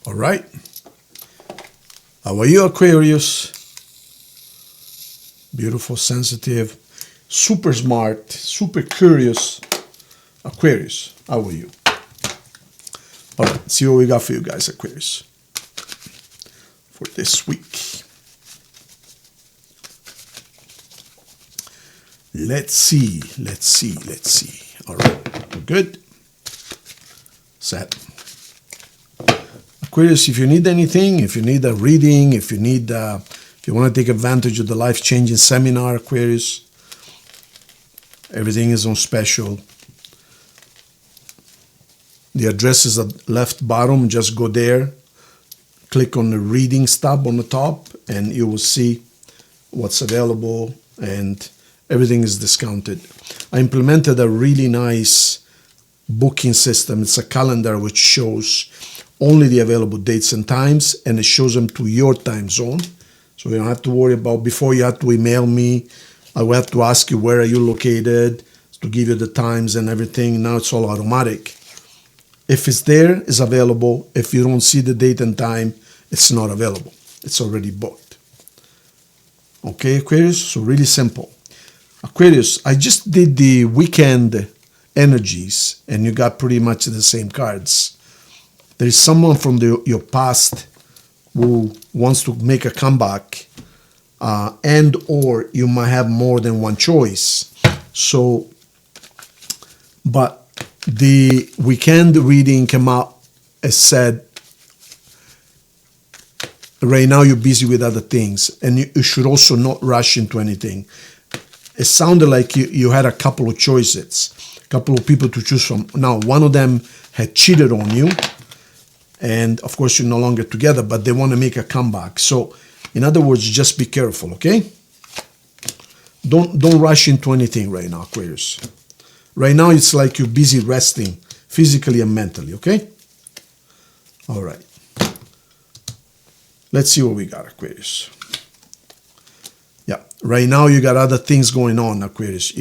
All right. How are you, Aquarius? Beautiful, sensitive, super smart, super curious Aquarius. How are you? All right, see what we got for you guys, Aquarius, for this week. Let's see. All right, we're good. Set. Aquarius, if you need anything, if you need a reading, if you want to take advantage of the life-changing seminar, Aquarius, everything is on special. The address is at left bottom. Just go there, click on the readings tab on the top, and you will see what's available, and everything is discounted. I implemented a really nice booking system. It's a calendar which shows only the available dates and times, and it shows them to your time zone. So you don't have to worry about, before you had to email me, I will have to ask you where are you located to give you the times and everything. Now it's all automatic. If it's there, it's available. If you don't see the date and time, it's not available. It's already booked. Okay, Aquarius? So really simple. Aquarius, I just did the weekend energies, and you got pretty much the same cards. There is someone from your past who wants to make a comeback, and or you might have more than one choice. So, but the weekend reading came out as said, right now you're busy with other things, and you should also not rush into anything. It sounded like you had a couple of choices, a couple of people to choose from. Now, one of them had cheated on you, and of course you're no longer together, but they want to make a comeback. So, in other words, just be careful, okay? Don't rush into anything right now, Aquarius. Right now, it's like you're busy resting physically and mentally, okay? All right. Let's see what we got, Aquarius. Yeah, right now you got other things going on, Aquarius.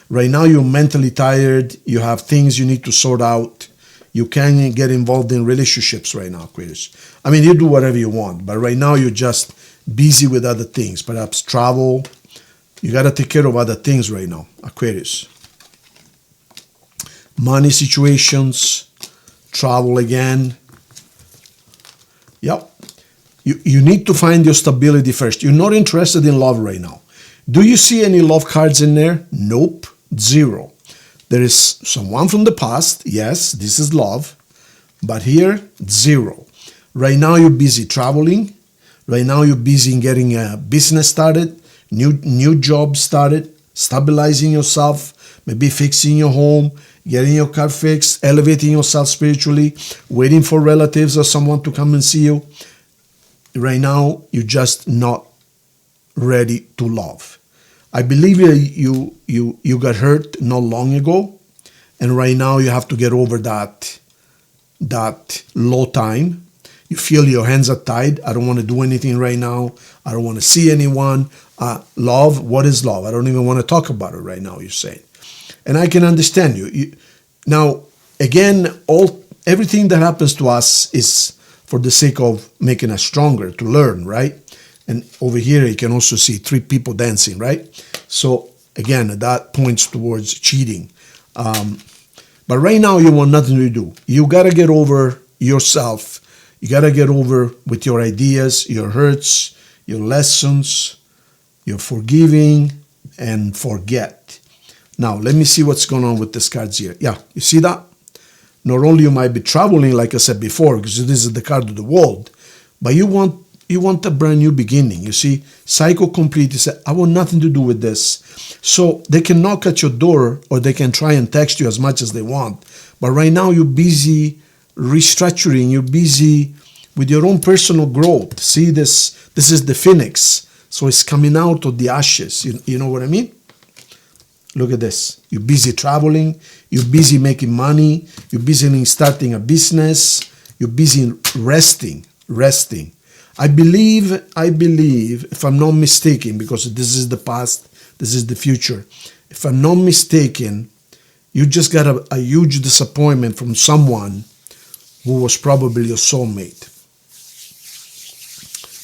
Right now you're mentally tired. You have things you need to sort out. You can't get involved in relationships right now, Aquarius. I mean, you do whatever you want, but right now you're just busy with other things. Perhaps travel. You got to take care of other things right now, Aquarius. Money situations, travel again. Yep. You need to find your stability first. You're not interested in love right now. Do you see any love cards in there? Nope. Zero. There is someone from the past. Yes, this is love. But here, zero. Right now, you're busy traveling. Right now, you're busy in getting a business started, new job started, stabilizing yourself, maybe fixing your home, getting your car fixed, elevating yourself spiritually, waiting for relatives or someone to come and see you. Right now, you're just not ready to love. I believe you got hurt not long ago, and right now you have to get over that low time. You feel your hands are tied. I don't want to do anything right now. I don't want to see anyone. Love, what is love? I don't even want to talk about it right now, you're saying. And I can understand you. Now, again, everything that happens to us is for the sake of making us stronger, to learn, right? And over here, you can also see 3 people dancing, right? So, again, that points towards cheating. But right now, you want nothing to do. You got to get over yourself. You got to get over with your ideas, your hurts, your lessons, your forgiving, and forget. Now, let me see what's going on with these cards here. Yeah, you see that? Not only you might be traveling, like I said before, because this is the card of the world, but you want a brand new beginning. You see, cycle complete. You say, I want nothing to do with this. So they can knock at your door, or they can try and text you as much as they want. But right now you're busy restructuring. You're busy with your own personal growth. See, this is the phoenix. So it's coming out of the ashes. You know what I mean? Look at this. You're busy traveling. You're busy making money. You're busy in starting a business. You're busy resting. I believe, if I'm not mistaken, because this is the past, this is the future. If I'm not mistaken, you just got a huge disappointment from someone who was probably your soulmate.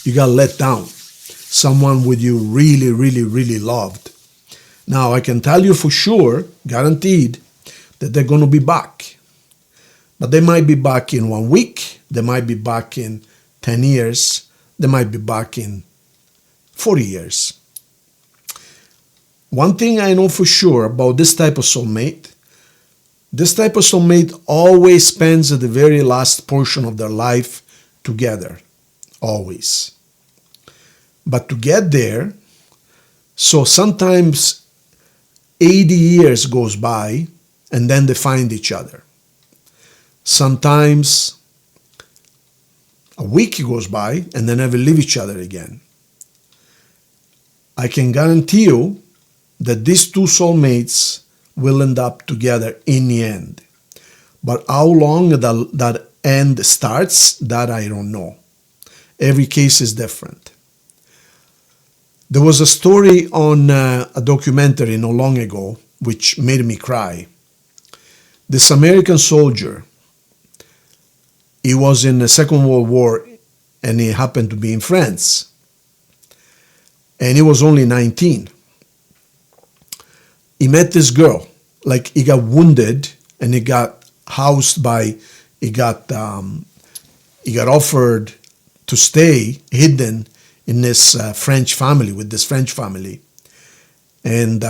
you got let down. Someone with you really, really, really loved. Now, I can tell you for sure, guaranteed, that they're going to be back. But they might be back in 1 week. They might be back in 10 years. They might be back in 40 years. One thing I know for sure about this type of soulmate always spends the very last portion of their life together. Always. But to get there, so sometimes 80 years goes by and then they find each other. Sometimes a week goes by and they never leave each other again. I can guarantee you that these two soulmates will end up together in the end. But how long that end starts, that I don't know. Every case is different. There was a story on a documentary not long ago which made me cry. This American soldier, he was in the Second World War and he happened to be in France. And he was only 19. He met this girl, like he got wounded and he got housed by, he got offered to stay hidden in this French family, with this French family. And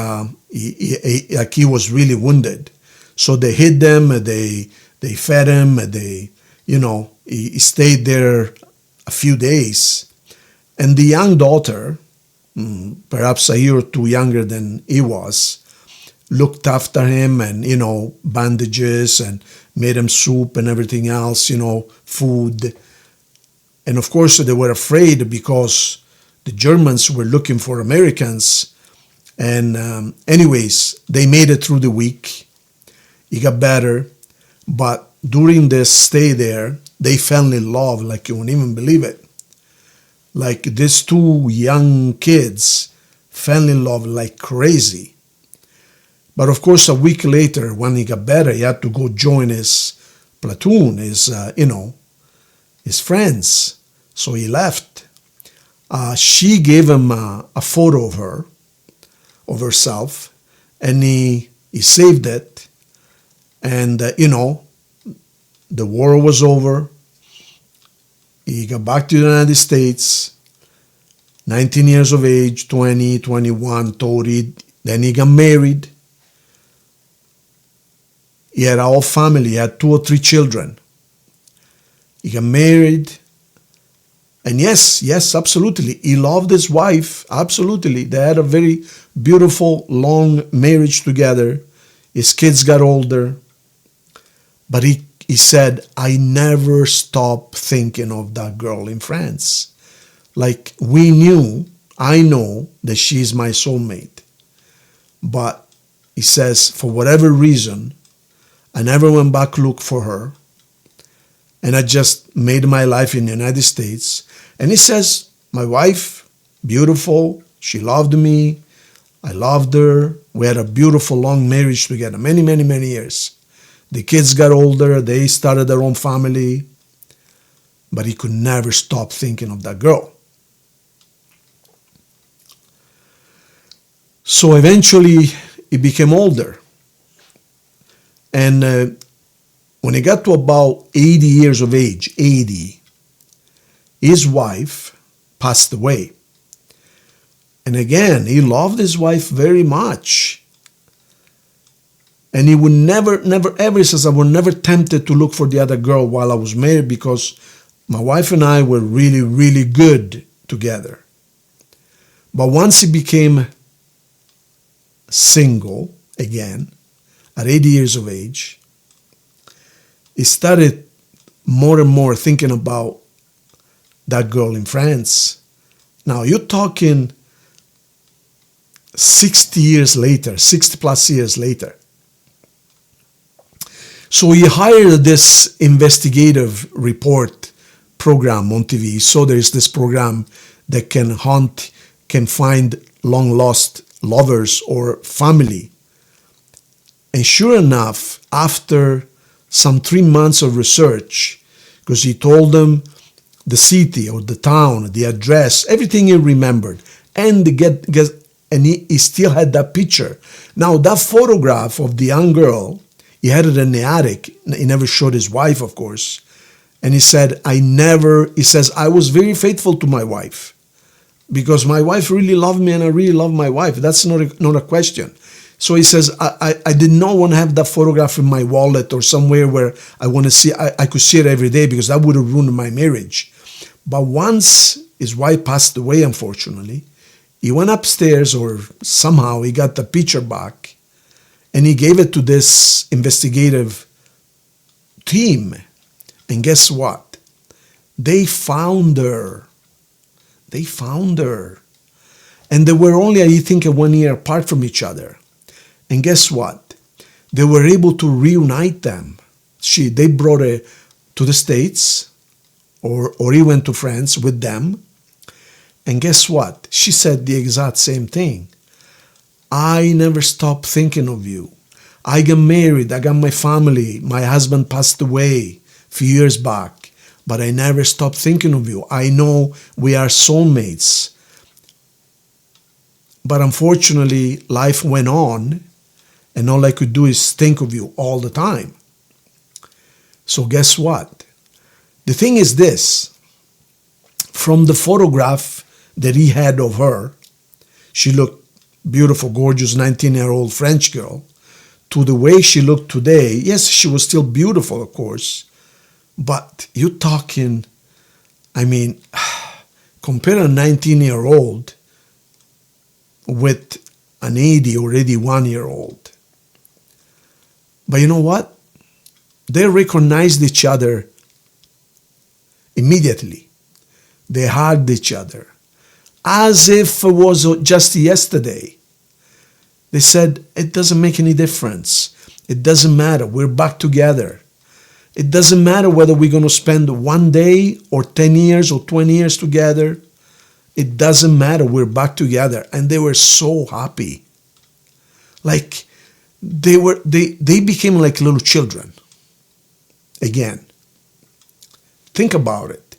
he was really wounded. So they hid them, they fed him, he stayed there a few days. And the young daughter, perhaps a year or two younger than he was, looked after him and, bandages and made him soup and everything else, food. And of course, they were afraid because the Germans were looking for Americans. And anyways, they made it through the week. It got better. But during this stay there, they fell in love like you won't even believe it. Like these two young kids fell in love like crazy. But of course, a week later, when he got better, he had to go join his platoon, his friends. So he left. She gave him a photo of herself, and he saved it. And, the war was over. He got back to the United States, 19 years of age, 20, 21, 30. Then he got married. He had a whole family. He had 2 or 3 children. He got married. And yes, absolutely. He loved his wife. Absolutely. They had a very beautiful, long marriage together. His kids got older. But he said, I never stopped thinking of that girl in France. Like I know that she's my soulmate. But he says, for whatever reason, I never went back to look for her. And I just made my life in the United States. And he says, my wife, beautiful, she loved me, I loved her. We had a beautiful long marriage together, many, many, many years. The kids got older, they started their own family. But he could never stop thinking of that girl. So eventually, he became older. And when he got to about 80 years of age, his wife passed away. And again, he loved his wife very much. And he would never, ever, he says, I was never tempted to look for the other girl while I was married because my wife and I were really, really good together. But once he became single again, at 80 years of age, he started more and more thinking about that girl in France. Now, you're talking 60 plus years later. So he hired this investigative report program on TV. So there's this program that can find long lost lovers or family. And sure enough, after some 3 months of research, because he told them the city or the town, the address, everything he remembered. And he still had that picture. Now, that photograph of the young girl, he had it in the attic. He never showed his wife, of course. And he said, he says, I was very faithful to my wife because my wife really loved me and I really love my wife. That's not a question. So he says, I did not want to have that photograph in my wallet or somewhere where I want to see, I could see it every day because that would have ruined my marriage. But once his wife passed away, unfortunately, he went upstairs or somehow he got the picture back and he gave it to this investigative team. And guess what? They found her. They found her. And they were only, I think, 1 year apart from each other. And guess what? They were able to reunite them. They brought her to the States, or he went to France with them. And guess what? She said the exact same thing. I never stopped thinking of you. I got married. I got my family. My husband passed away a few years back. But I never stopped thinking of you. I know we are soulmates. But unfortunately, life went on. And all I could do is think of you all the time. So guess what? The thing is this. From the photograph that he had of her, she looked beautiful, gorgeous, 19-year-old French girl, to the way she looked today. Yes, she was still beautiful, of course. But you're talking, compare a 19-year-old with an 80 or 81-year-old. But you know what? They recognized each other immediately. They hugged each other as if it was just yesterday. They said, it doesn't make any difference. It doesn't matter. We're back together. It doesn't matter whether we're going to spend 1 day or 10 years or 20 years together. It doesn't matter. We're back together. And they were so happy. Like, they became like little children. Again. Think about it.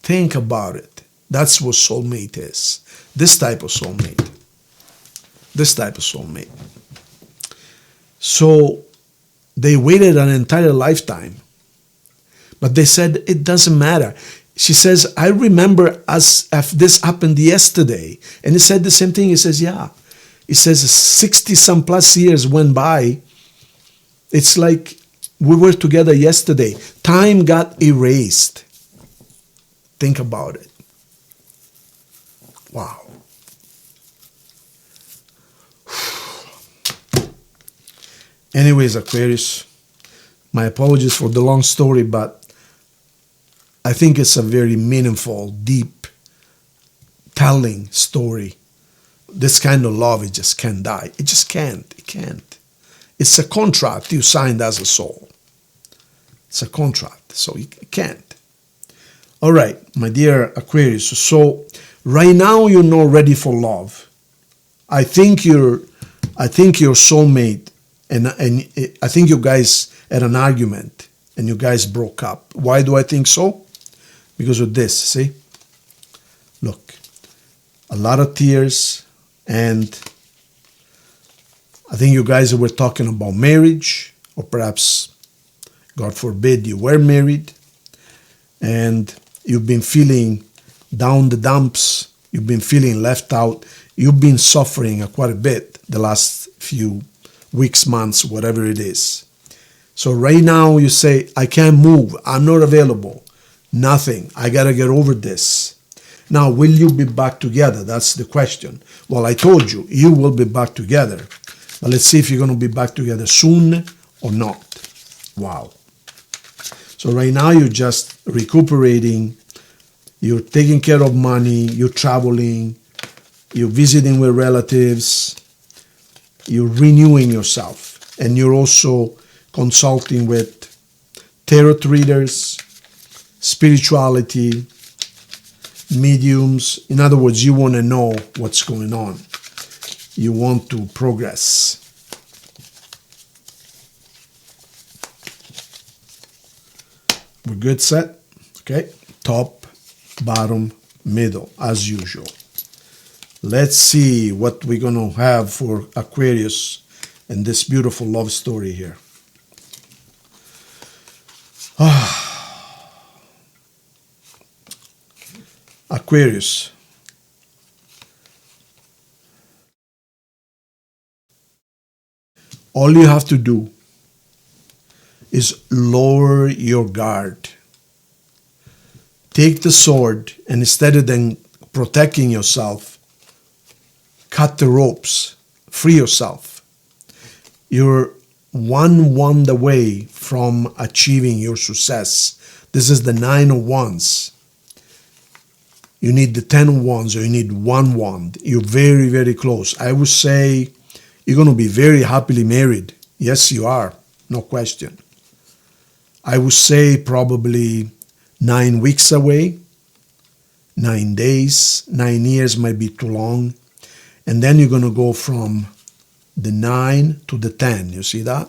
Think about it. That's what soulmate is. This type of soulmate. This type of soulmate. So they waited an entire lifetime. But they said, it doesn't matter. She says, I remember as if this happened yesterday. And he said the same thing. He says, yeah. He says 60-some plus years went by. It's like we were together yesterday. Time got erased. Think about it. Wow. Anyways, Aquarius, my apologies for the long story, but I think it's a very meaningful, deep, telling story. This kind of love, it just can't die. It just can't. It can't. It's a contract you signed as a soul. It's a contract, so it can't. All right, my dear Aquarius. So right now you're not ready for love. I think your soulmate, and I think you guys had an argument and you guys broke up. Why do I think so? Because of this, see? Look, a lot of tears, and I think you guys were talking about marriage, or perhaps, God forbid, you were married, and you've been feeling down the dumps, you've been feeling left out, you've been suffering quite a bit the last few weeks, months, whatever it is. So right now you say, I can't move, I'm not available, nothing, I gotta get over this. Now, will you be back together? That's the question. Well, I told you, you will be back together. But let's see if you're going to be back together soon or not. Wow. So right now you're just recuperating. You're taking care of money. You're traveling. You're visiting with relatives. You're renewing yourself. And you're also consulting with tarot readers, spirituality, mediums. In other words, you want to know what's going on. You want to progress. We're good, Seth? Okay. top, bottom, middle, as usual. Let's see what we're going to have for Aquarius in this beautiful love story here. Aquarius. All you have to do is lower your guard. Take the sword, and instead of then protecting yourself, cut the ropes, free yourself. You're one wand away from achieving your success. This is the 9 of Wands. You need the 10 of Wands, or you need 1 wand. You're very, very close. I would say you're going to be very happily married. Yes, you are. No question. I would say probably 9 weeks away, 9 days, 9 years might be too long. And then you're going to go from the 9 to the 10. You see that?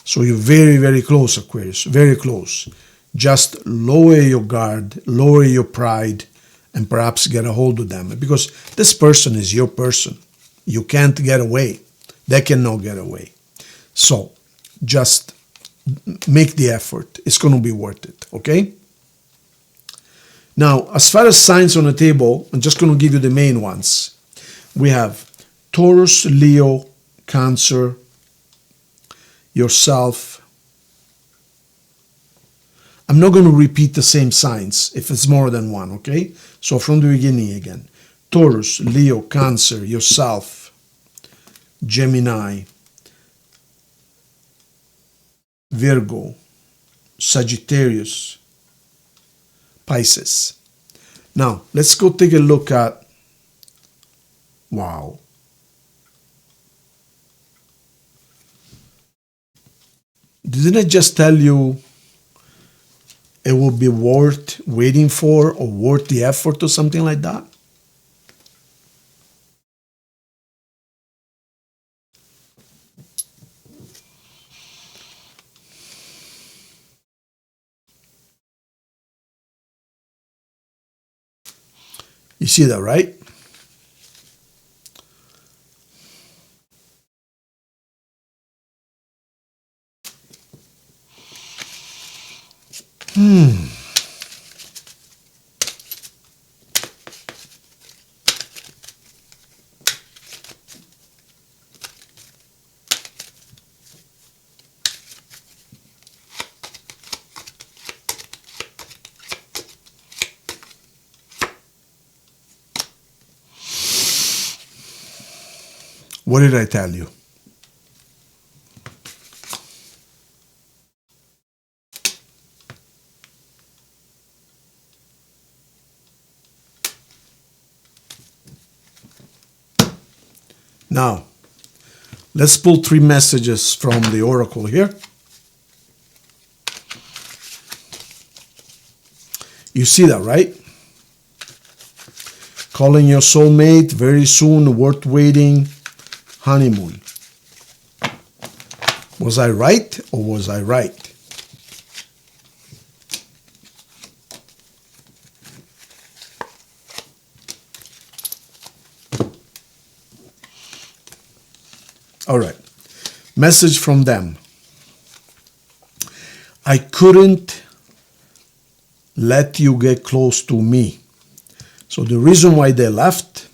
So you're very, very close, Aquarius. Very close. Just lower your guard, lower your pride, and perhaps get a hold of them. Because this person is your person. You can't get away. They cannot get away. So just make the effort. It's going to be worth it, okay? Now, as far as signs on the table, I'm just going to give you the main ones. We have Taurus, Leo, Cancer, yourself. I'm not going to repeat the same signs if it's more than one, okay? So from the beginning again. Taurus, Leo, Cancer, yourself, Gemini, Virgo, Sagittarius, Pisces. Now, let's go take a look at, wow. Didn't I just tell you it will be worth waiting for, or worth the effort, or something like that? You see that, right? What did I tell you? Now, let's pull 3 messages from the oracle here. You see that, right? Calling your soulmate very soon, worth waiting, honeymoon. Was I right, or was I right? All right. Message from them. I couldn't let you get close to me. So the reason why they left,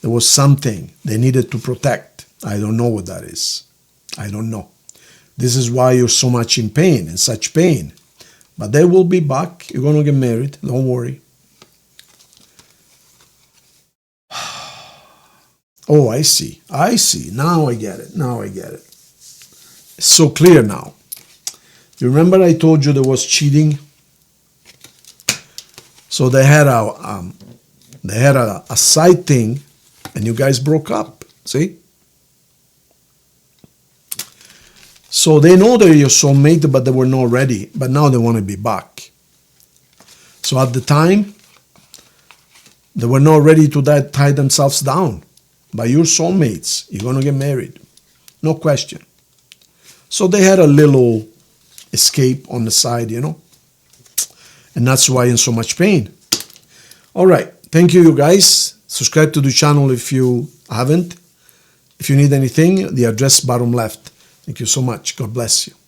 there was something they needed to protect. I don't know what that is. I don't know. This is why you're so much in pain, in such pain. But they will be back. You're going to get married. Don't worry. Oh, I see. I see. Now I get it. Now I get it. It's so clear now. You remember I told you there was cheating? So they had a side thing, and you guys broke up. See? So they know they're your soulmate, but they were not ready. But now they want to be back. So at the time, they were not ready to tie themselves down. By your soulmates, you're going to get married. No question. So they had a little escape on the side, you know. And that's why in so much pain. All right. Thank you, you guys. Subscribe to the channel if you haven't. If you need anything, the address bottom left. Thank you so much. God bless you.